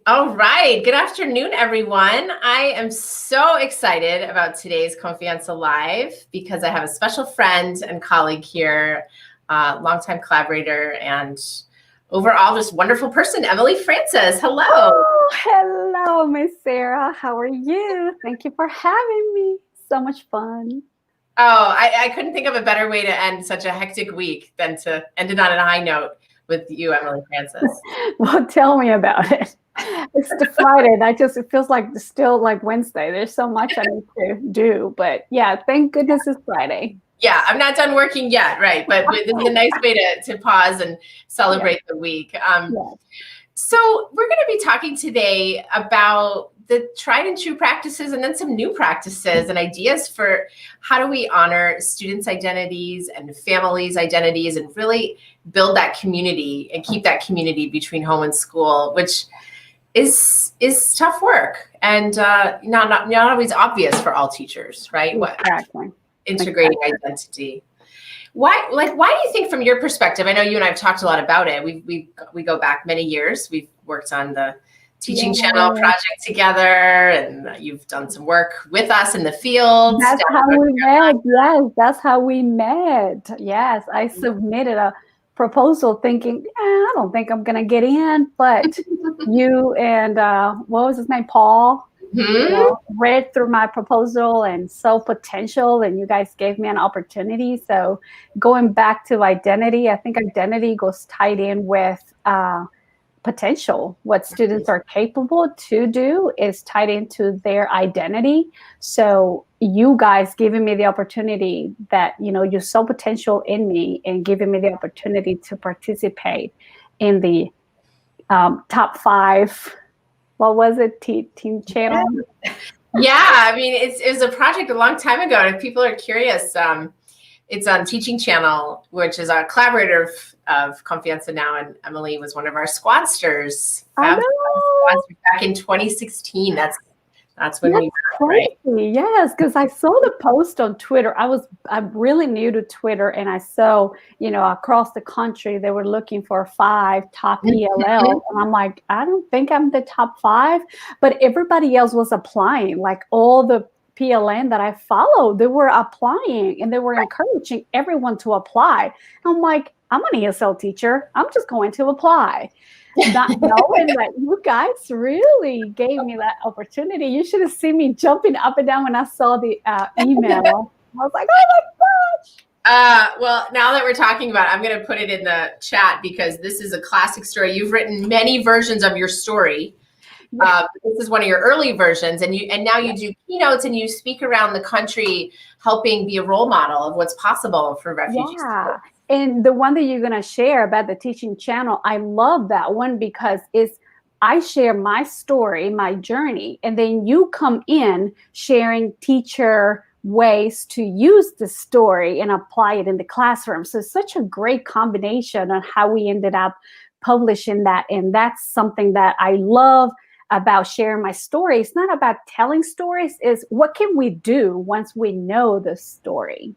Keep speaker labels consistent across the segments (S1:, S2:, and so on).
S1: All right. Good afternoon, everyone. I am so excited about today's Confianza Live because I have a special friend and colleague here, longtime collaborator and overall just wonderful person, Emily Francis. Hello.
S2: Oh, hello, Miss Sarah. How are you? Thank you for having me. So much fun.
S1: Oh, I couldn't think of a better way to end such a hectic week than to end it on a high note with you, Emily Francis.
S2: Well, tell me about it. It's the Friday. It feels like still like Wednesday. There's so much I need to do. But yeah, thank goodness it's Friday.
S1: Yeah, I'm not done working yet, right? But this is a nice way to pause and celebrate the week.
S2: Yeah.
S1: So we're going to be talking today about the tried and true practices and then some new practices and ideas for how do we honor students' identities and families' identities and really build that community and keep that community between home and school, which is tough work and not always obvious for all teachers, right?
S2: Exactly.
S1: Integrating identity. Why do you think, from your perspective, I know you and I have talked a lot about it. We go back many years. We've worked on the teaching channel project together, and you've done some work with us in the field.
S2: That's how we met. Yes, that's how we met. Yes, I submitted a proposal thinking, I don't think I'm gonna get in, but you and what was his name, Paul, read through my proposal and saw potential, and you guys gave me an opportunity. So going back to identity, I think identity goes tied in with potential. What students are capable to do is tied into their identity. So you guys giving me the opportunity that, you saw potential in me and giving me the opportunity to participate in the top 5, what was it, Team Channel?
S1: Yeah, I mean, it was a project a long time ago. And if people are curious, it's on Teaching Channel, which is our collaborator of Confianza now, and Emily was one of our squadsters back in 2016. That's when we
S2: crazy. Right? Yes, because I saw the post on Twitter. I'm really new to Twitter, and I saw, across the country they were looking for 5 top ELL, and I'm like, I don't think I'm the top 5, but everybody else was applying. Like all the PLN that I followed, they were applying and they were encouraging everyone to apply. I'm like, I'm an ESL teacher. I'm just going to apply. Not knowing that you guys really gave me that opportunity. You should have seen me jumping up and down when I saw the email. I was like, oh my
S1: gosh. Well, now that we're talking about it, I'm going to put it in the chat because this is a classic story. You've written many versions of your story. This is one of your early versions, and now you do keynotes and you speak around the country, helping be a role model of what's possible for refugees.
S2: Yeah. And the one that you're going to share about the teaching channel, I love that one because I share my story, my journey, and then you come in sharing teacher ways to use the story and apply it in the classroom. So it's such a great combination on how we ended up publishing that. And that's something that I love about sharing my story. It's not about telling stories, it's what can we do once we know the story.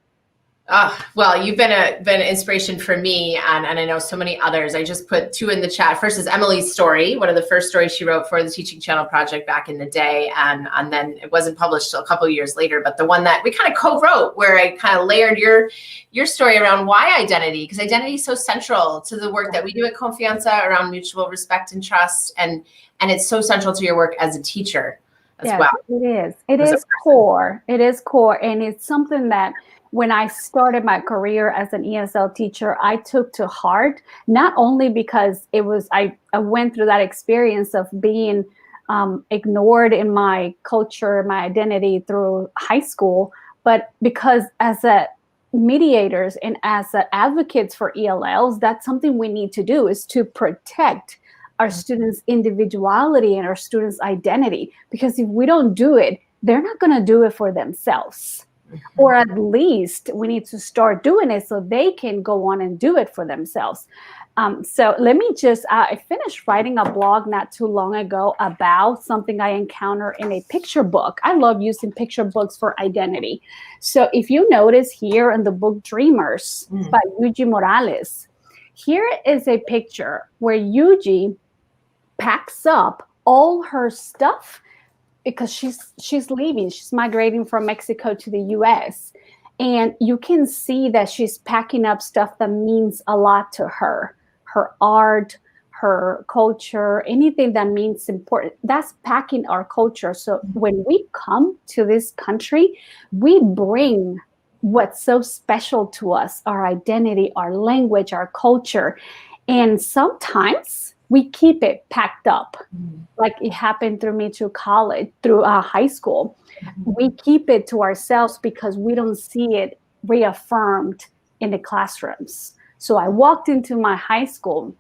S1: Well, you've been an inspiration for me, and I know so many others. I just put 2 in the chat. First is Emily's story, one of the first stories she wrote for the Teaching Channel project back in the day, and then it wasn't published till a couple of years later. But the one that we kind of co-wrote, where I kind of layered your story around why identity, because identity is so central to the work that we do at Confianza around mutual respect and trust, and it's so central to your work as a teacher as well.
S2: It is. It is core. It is core, and it's something that when I started my career as an ESL teacher, I took to heart, not only because I went through that experience of being ignored in my culture, my identity through high school, but because as a mediators and as advocates for ELLs, that's something we need to do, is to protect our students' individuality and our students' identity. Because if we don't do it, they're not going to do it for themselves. Or at least we need to start doing it so they can go on and do it for themselves. So let me just, I finished writing a blog not too long ago about something I encountered in a picture book. I love using picture books for identity. So if you notice here in the book Dreamers by Yuji Morales, here is a picture where Yuji packs up all her stuff because she's leaving. She's migrating from Mexico to the US. And you can see that she's packing up stuff that means a lot to her. Her art, her culture, anything that means important. That's packing our culture. So when we come to this country, we bring what's so special to us, our identity, our language, our culture. And sometimes we keep it packed up. Like it happened through me through college, through high school. We keep it to ourselves because we don't see it reaffirmed in the classrooms. So I walked into my high school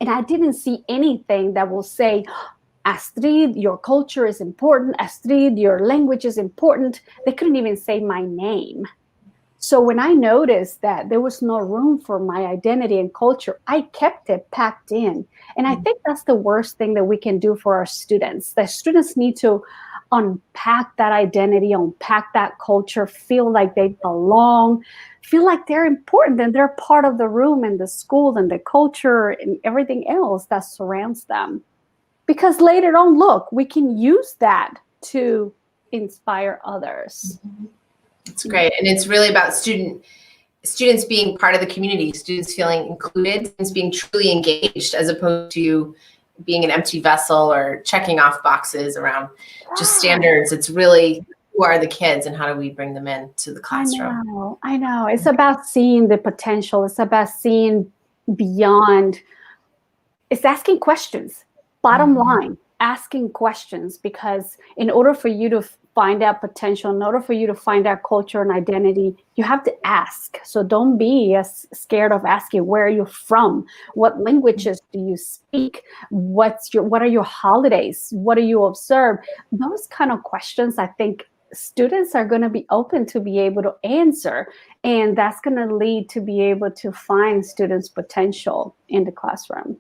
S2: and I didn't see anything that will say, Astrid, your culture is important. Astrid, your language is important. They couldn't even say my name. So when I noticed that there was no room for my identity and culture, I kept it packed in. And I think that's the worst thing that we can do for our students. The students need to unpack that identity, unpack that culture, feel like they belong, feel like they're important and they're part of the room and the school and the culture and everything else that surrounds them. Because later on, look, we can use that to inspire others.
S1: It's great. And it's really about students being part of the community, students feeling included, students being truly engaged as opposed to being an empty vessel or checking off boxes around just standards. It's really, who are the kids and how do we bring them into the classroom?
S2: I know. It's about seeing the potential. It's about seeing beyond. It's asking questions. Bottom line, asking questions, because in order for you to find out potential, in order for you to find out culture and identity, you have to ask. So don't be scared of asking, where are you from? What languages do you speak? What are your holidays? What do you observe? Those kind of questions, I think students are going to be open to be able to answer. And that's going to lead to be able to find students' potential in the classroom.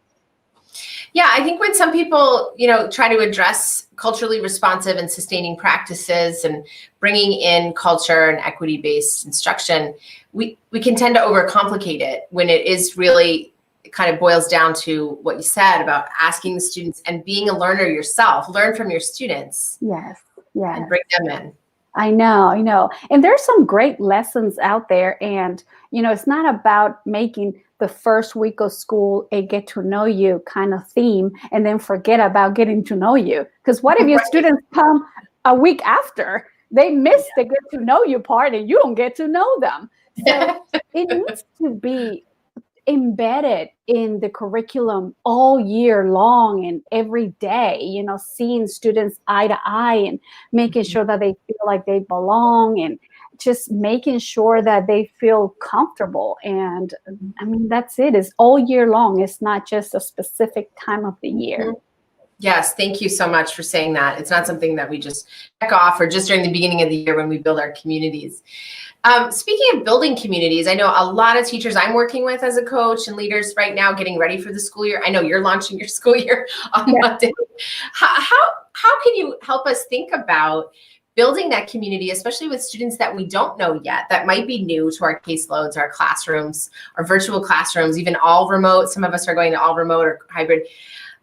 S1: Yeah, I think when some people, try to address culturally responsive and sustaining practices and bringing in culture and equity-based instruction, we can tend to overcomplicate it when it is really, it kind of boils down to what you said about asking the students and being a learner yourself. Learn from your students.
S2: Yes.
S1: And bring them in.
S2: I know. And there's some great lessons out there. And, it's not about making the first week of school a get to know you kind of theme and then forget about getting to know you. Because what if your students come a week after, they miss the get to know you part and you don't get to know them. So it needs to be embedded in the curriculum all year long and every day, seeing students eye to eye and making sure that they feel like they belong and just making sure that they feel comfortable. And I mean, that's it. It's all year long. It's not just a specific time of the year.
S1: Yes, thank you so much for saying that. It's not something that we just check off or just during the beginning of the year when we build our communities. Speaking of building communities, I know a lot of teachers I'm working with as a coach and leaders right now getting ready for the school year. I know you're launching your school year on Monday. How can you help us think about building that community, especially with students that we don't know yet, that might be new to our caseloads, our classrooms, our virtual classrooms, even all remote? Some of us are going to all remote or hybrid.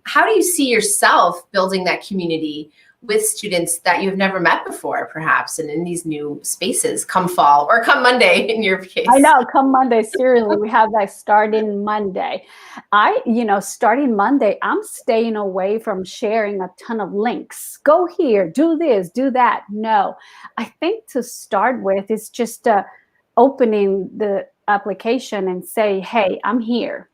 S1: How do you see yourself building that community with students that you've never met before, perhaps, and in these new spaces come fall or come Monday in your case?
S2: I know, come Monday, seriously, we have that starting Monday. Starting Monday, I'm staying away from sharing a ton of links. Go here, do this, do that. No, I think to start with, it's just opening the application and say, hey, I'm here.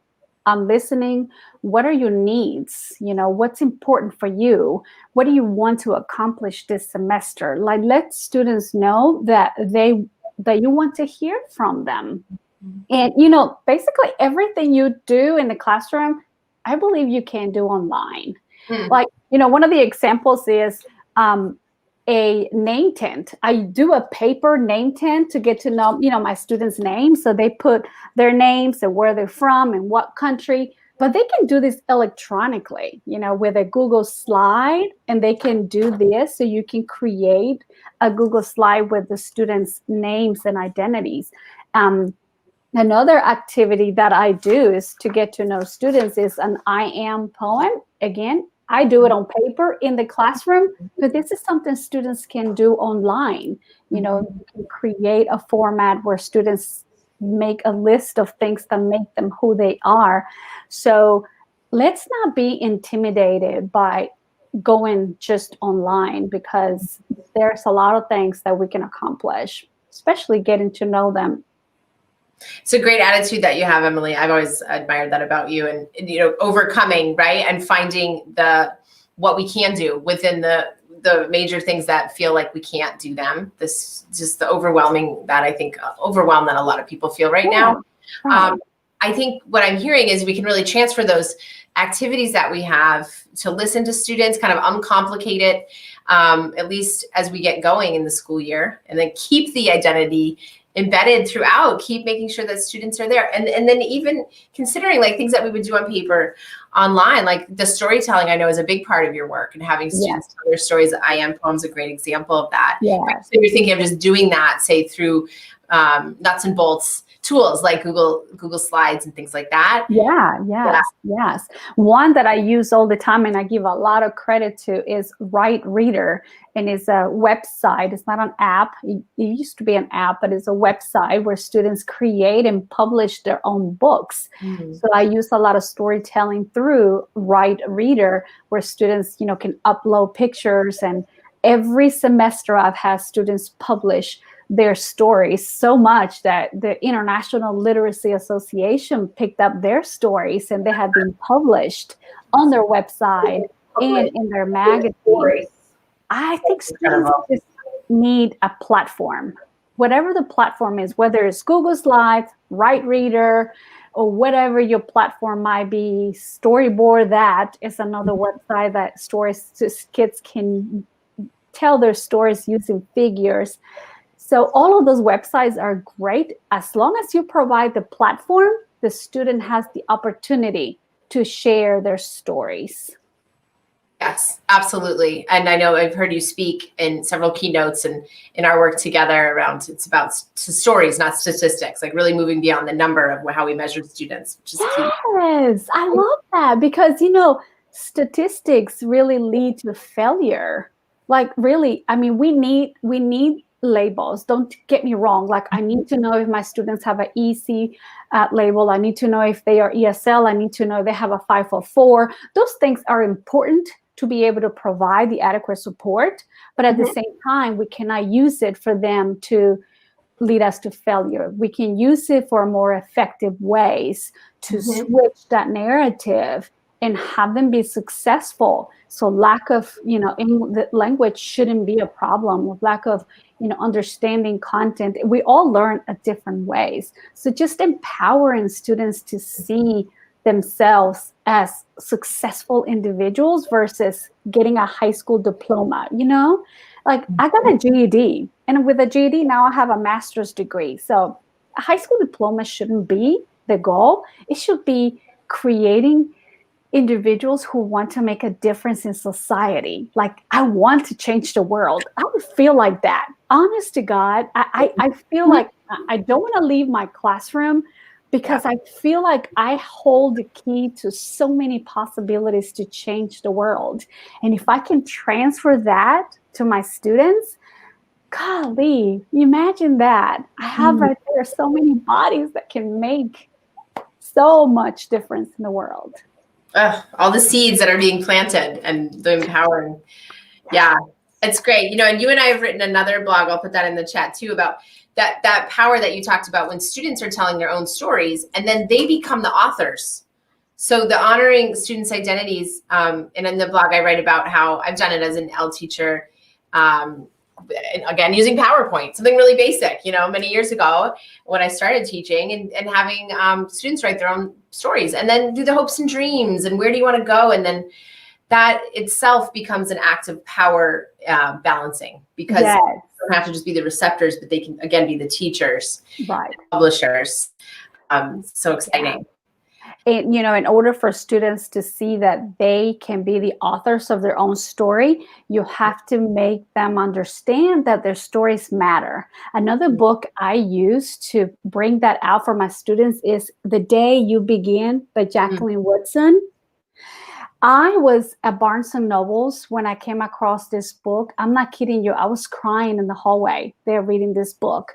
S2: I'm listening. What are your needs? What's important for you? What do you want to accomplish this semester? Like, let students know that you want to hear from them. And, basically everything you do in the classroom, I believe you can do online. Like, one of the examples is a name tent. I do a paper name tent to get to know, my students' names. So they put their names and where they're from and what country, but they can do this electronically, with a Google slide, and they can do this. So you can create a Google slide with the students' names and identities. Another activity that I do is to get to know students is an I am poem. Again, I do it on paper in the classroom, but this is something students can do online. You know, you can create a format where students make a list of things that make them who they are. So let's not be intimidated by going just online, because there's a lot of things that we can accomplish, especially getting to know them.
S1: It's a great attitude that you have, Emily. I've always admired that about you, and you know, overcoming, right, and finding what we can do within the major things that feel like we can't do them. This just the overwhelming that I think overwhelm that a lot of people feel right now.
S2: Right.
S1: I think what I'm hearing is we can really transfer those activities that we have to listen to students, kind of uncomplicate it, at least as we get going in the school year, and then keep the identity embedded throughout, keep making sure that students are there. And then even considering like things that we would do on paper online, like the storytelling, I know is a big part of your work, and having students tell their stories. I Am Poem's a great example of that.
S2: Yes.
S1: So you're thinking of just doing that, say through nuts and bolts tools like Google Slides and things like that.
S2: Yes. One that I use all the time and I give a lot of credit to is Right Reader, and it's a website. It's not an app. It used to be an app, but it's a website where students create and publish their own books. So I use a lot of storytelling through Right Reader, where students, you know, can upload pictures, and every semester I've had students publish their stories so much that the International Literacy Association picked up their stories, and they have been published on their website and in their magazine. I think students just need a platform, whatever the platform is, whether it's Google Slides, Right Reader, or whatever your platform might be. Storyboard, that is another website that kids can tell their stories using figures. So all of those websites are great. As long as you provide the platform, the student has the opportunity to share their stories.
S1: Yes, absolutely. And I know I've heard you speak in several keynotes and in our work together around, it's about stories, not statistics, like really moving beyond the number of how we measure students, which is key.
S2: Yes, I love that, because, you know, statistics really lead to failure. Like, really, I mean, we need labels. Don't get me wrong. Like, I need to know if my students have an EC label. I need to know if they are ESL. I need to know if they have a 504. Those things are important to be able to provide the adequate support. But at the same time, we cannot use it for them to lead us to failure. We can use it for more effective ways to switch that narrative and have them be successful. So lack of, you know, the language shouldn't be a problem. Lack of, you know, understanding content. We all learn at different ways. So just empowering students to see themselves as successful individuals versus getting a high school diploma, you know? Like, I got a GED, and with a GED now I have a master's degree. So a high school diploma shouldn't be the goal. It should be creating individuals who want to make a difference in society. Like, I want to change the world. I would feel like that. Honest to God, I feel like I don't want to leave my classroom, because I feel like I hold the key to so many possibilities to change the world. And if I can transfer that to my students, golly, imagine that. I have right there so many bodies that can make so much difference in the world.
S1: All the seeds that are being planted and the empowering. Yeah, it's great. You know, and you and I have written another blog, I'll put that in the chat too, about that power that you talked about when students are telling their own stories and then they become the authors. So the honoring students' identities, and in the blog I write about how I've done it as an L teacher, again, using PowerPoint, something really basic, you know, many years ago when I started teaching, and having students write their own stories and then do the hopes and dreams and where do you want to go? And then that itself becomes an act of power balancing, because they don't have to just be the receptors, but they can, again, be the teachers, publishers. So exciting.
S2: And, you know, in order for students to see that they can be the authors of their own story, you have to make them understand that their stories matter. Another book I use to bring that out for my students is The Day You Begin by Jacqueline Woodson. I was at Barnes and Nobles when I came across this book. I'm not kidding you. I was crying in the hallway there reading this book.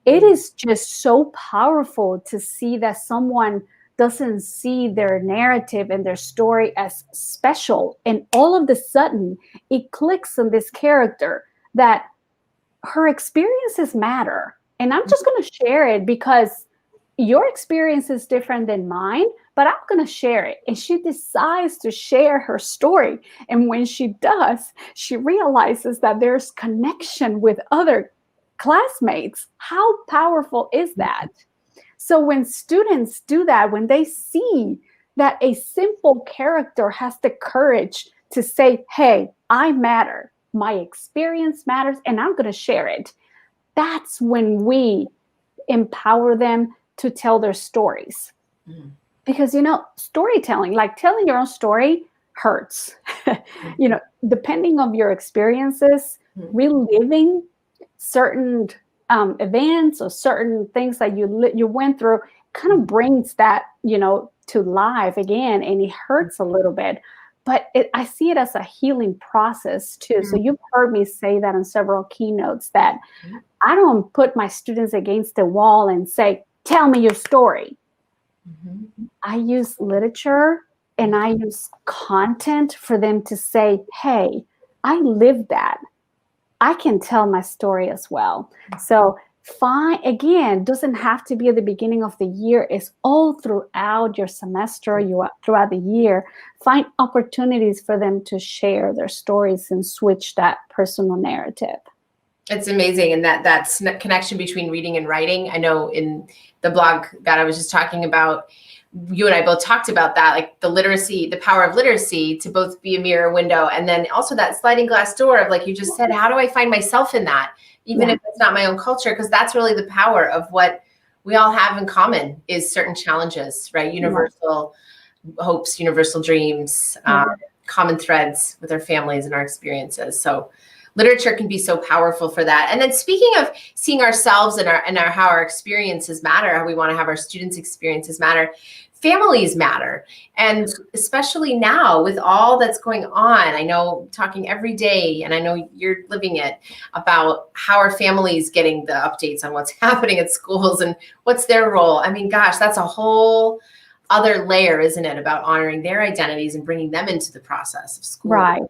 S2: It is just so powerful to see that someone doesn't see their narrative and their story as special. And all of a sudden, it clicks on this character that her experiences matter. And I'm just going to share it because your experience is different than mine, but I'm going to share it. And she decides to share her story. And when she does, she realizes that there's connection with other classmates. How powerful is that? So when students do that, when they see that a simple character has the courage to say, hey, I matter, my experience matters, and I'm going to share it, that's when we empower them to tell their stories. Because, storytelling, like telling your own story, hurts. Depending on your experiences, reliving certain events or certain things that you went through kind of brings that, to life again, and it hurts a little bit. But I see it as a healing process too. So you've heard me say that in several keynotes, that I don't put my students against the wall and say, tell me your story. I use literature and I use content for them to say, hey, I lived that. I can tell my story as well. So again, doesn't have to be at the beginning of the year. It's all throughout your semester, throughout the year. Find opportunities for them to share their stories and switch that personal narrative.
S1: It's amazing. And that's connection between reading and writing. I know in the blog that I was just talking about, you and I both talked about that, like the literacy, the power of literacy to both be a mirror window. And then also that sliding glass door of, like you just said, how do I find myself in that? Even if it's not my own culture, because that's really the power of what we all have in common is certain challenges, right? Universal hopes, universal dreams, common threads with our families and our experiences. So literature can be so powerful for that. And then speaking of seeing ourselves and how our experiences matter, how we want to have our students' experiences matter, families matter. And especially now with all that's going on, I know talking every day, and I know you're living it, about how are families getting the updates on what's happening at schools and what's their role. I mean, gosh, that's a whole other layer, isn't it, about honoring their identities and bringing them into the process of school.
S2: Right.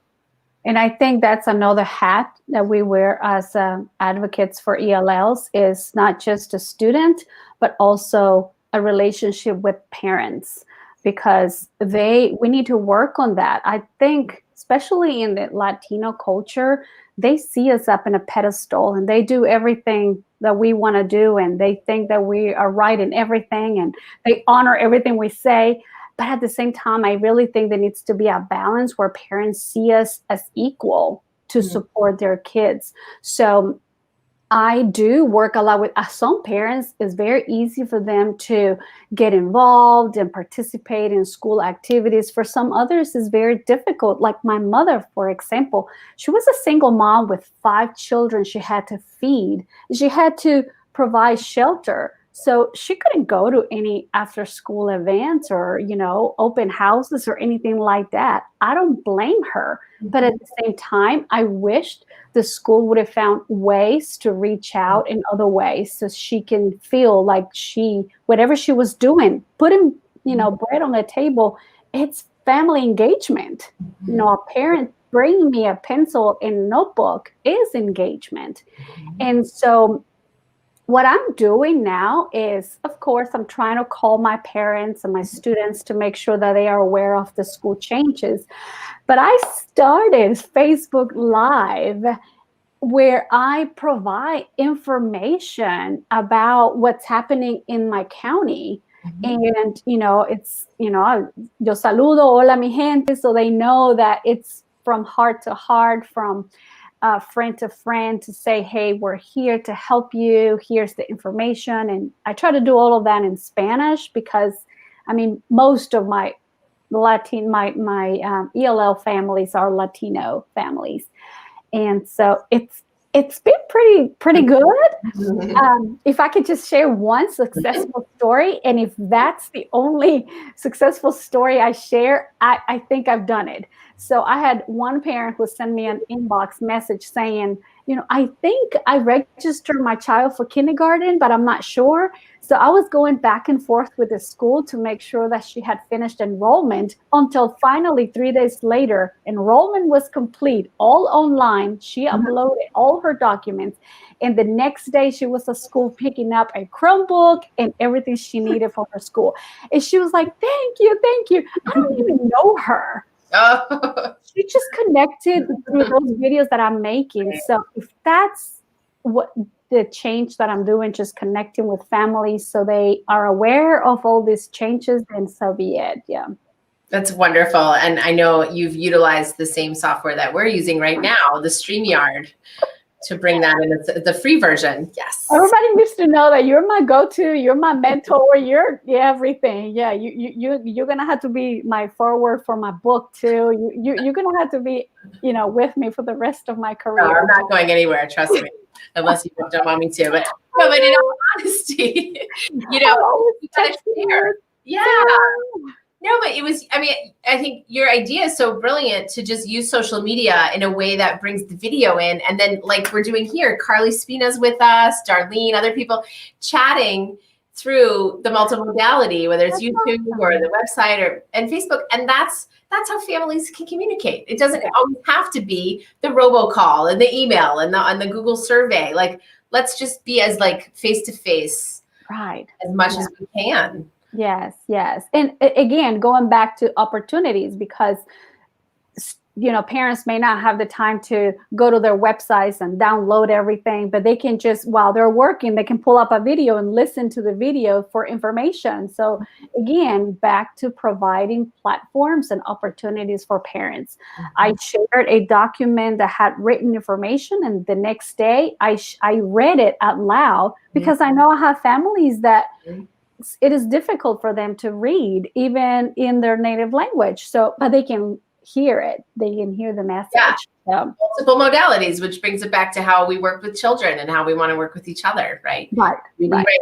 S2: And I think that's another hat that we wear as advocates for ELLs, is not just a student, but also a relationship with parents, because we need to work on that. I think, especially in the Latino culture, they see us up in a pedestal and they do everything that we want to do. And they think that we are right in everything and they honor everything we say. But at the same time, I really think there needs to be a balance where parents see us as equal to support their kids. So I do work a lot with some parents. It's very easy for them to get involved and participate in school activities. For some others, it's very difficult. Like my mother, for example, she was a single mom with 5 children she had to feed. She had to provide shelter. So she couldn't go to any after school events or, open houses or anything like that. I don't blame her. But at the same time, I wished the school would have found ways to reach out in other ways so she can feel like whatever she was doing, putting, bread on the table, it's family engagement. A parent bringing me a pencil and notebook is engagement. And so what I'm doing now is, of course, I'm trying to call my parents and my students to make sure that they are aware of the school changes. But I started Facebook Live where I provide information about what's happening in my county. And, it's, yo saludo, hola mi gente, so they know that it's from heart to heart, from friend to friend, to say, hey, we're here to help you. Here's the information. And I try to do all of that in Spanish because, most of my ELL families are Latino families. And so it's It's been pretty good. If I could just share one successful story, and if that's the only successful story I share, I think I've done it. So I had one parent who sent me an inbox message saying, I think I registered my child for kindergarten, but I'm not sure. So I was going back and forth with the school to make sure that she had finished enrollment until finally 3 days later, enrollment was complete, all online. She uploaded all her documents. And the next day she was at school picking up a Chromebook and everything she needed for her school. And she was like, thank you, thank you. I don't even know her.
S1: Oh.
S2: She just connected through those videos that I'm making. So if that's what the change that I'm doing, just connecting with families so they are aware of all these changes, then so be it. Yeah.
S1: That's wonderful. And I know you've utilized the same software that we're using right now, the StreamYard, to bring that in the free version. Yes.
S2: Everybody needs to know that you're my go-to, you're my mentor, you're everything. Yeah, you're gonna have to be my forward for my book too. You're gonna have to be, with me for the rest of my career.
S1: No, I'm not going anywhere, trust me, unless you don't want me to. But no, but in all honesty, you gotta share. Yeah. No, but it was, I think your idea is so brilliant to just use social media in a way that brings the video in. And then like we're doing here, Carly Spina's with us, Darlene, other people chatting through the multimodality, whether it's YouTube or the website and Facebook. And that's how families can communicate. It doesn't always have to be the robocall and the email and the Google survey. Like, let's just be as like face-to-face as much as we can.
S2: Yes. And again, going back to opportunities, because, parents may not have the time to go to their websites and download everything, but they can just, while they're working, they can pull up a video and listen to the video for information. So again, back to providing platforms and opportunities for parents. I shared a document that had written information, and the next day I read it out loud, because I know I have families that it is difficult for them to read even in their native language. So, but they can hear it. They can hear the message.
S1: Yeah. Multiple modalities, which brings it back to how we work with children and how we want to work with each other, right? Right.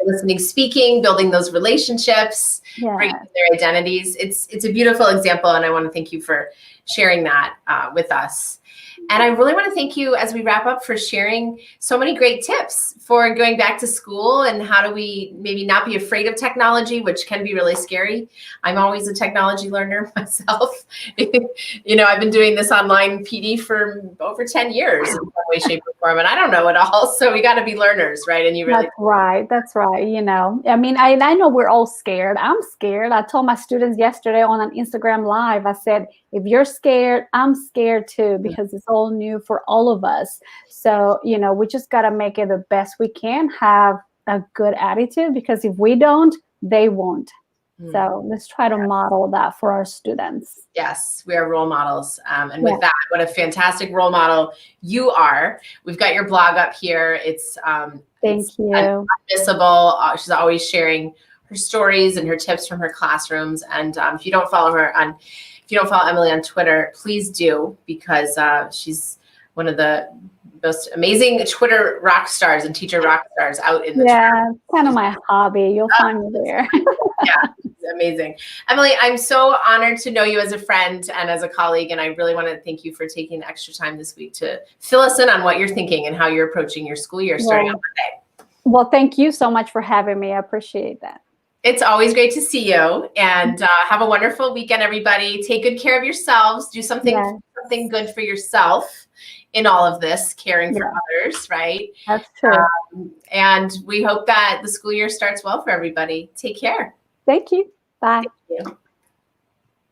S1: Listening, speaking, building those relationships, bringing their identities. It's a beautiful example, and I want to thank you for sharing that with us. And I really want to thank you as we wrap up for sharing so many great tips for going back to school and how do we maybe not be afraid of technology, which can be really scary. I'm always a technology learner myself. I've been doing this online PD for over 10 years in some way, shape, or form, and I don't know it all. So we got to be learners, right? And you really
S2: That's right. I know we're all scared. I'm scared. I told my students yesterday on an Instagram Live, I said, if you're scared, I'm scared too, because it's all new for all of us. So, we just got to make it the best we can, have a good attitude, because if we don't, they won't. So let's try to model that for our students.
S1: Yes, we are role models. And with that, what a fantastic role model you are. We've got your blog up here. Thank you. Unmissable. She's always sharing her stories and her tips from her classrooms. And if you don't follow Emily on Twitter, please do, because she's one of the most amazing Twitter rock stars and teacher rock stars out in the
S2: it's kind of my hobby. You'll find me there.
S1: It's amazing. Emily, I'm so honored to know you as a friend and as a colleague, and I really want to thank you for taking the extra time this week to fill us in on what you're thinking and how you're approaching your school year starting on Monday.
S2: Well, thank you so much for having me. I appreciate that.
S1: It's always great to see you, and have a wonderful weekend, everybody. Take good care of yourselves. Do something good for yourself in all of this, caring for others, right?
S2: That's true.
S1: And we hope that the school year starts well for everybody. Take care.
S2: Thank you. Bye.
S1: Thank you.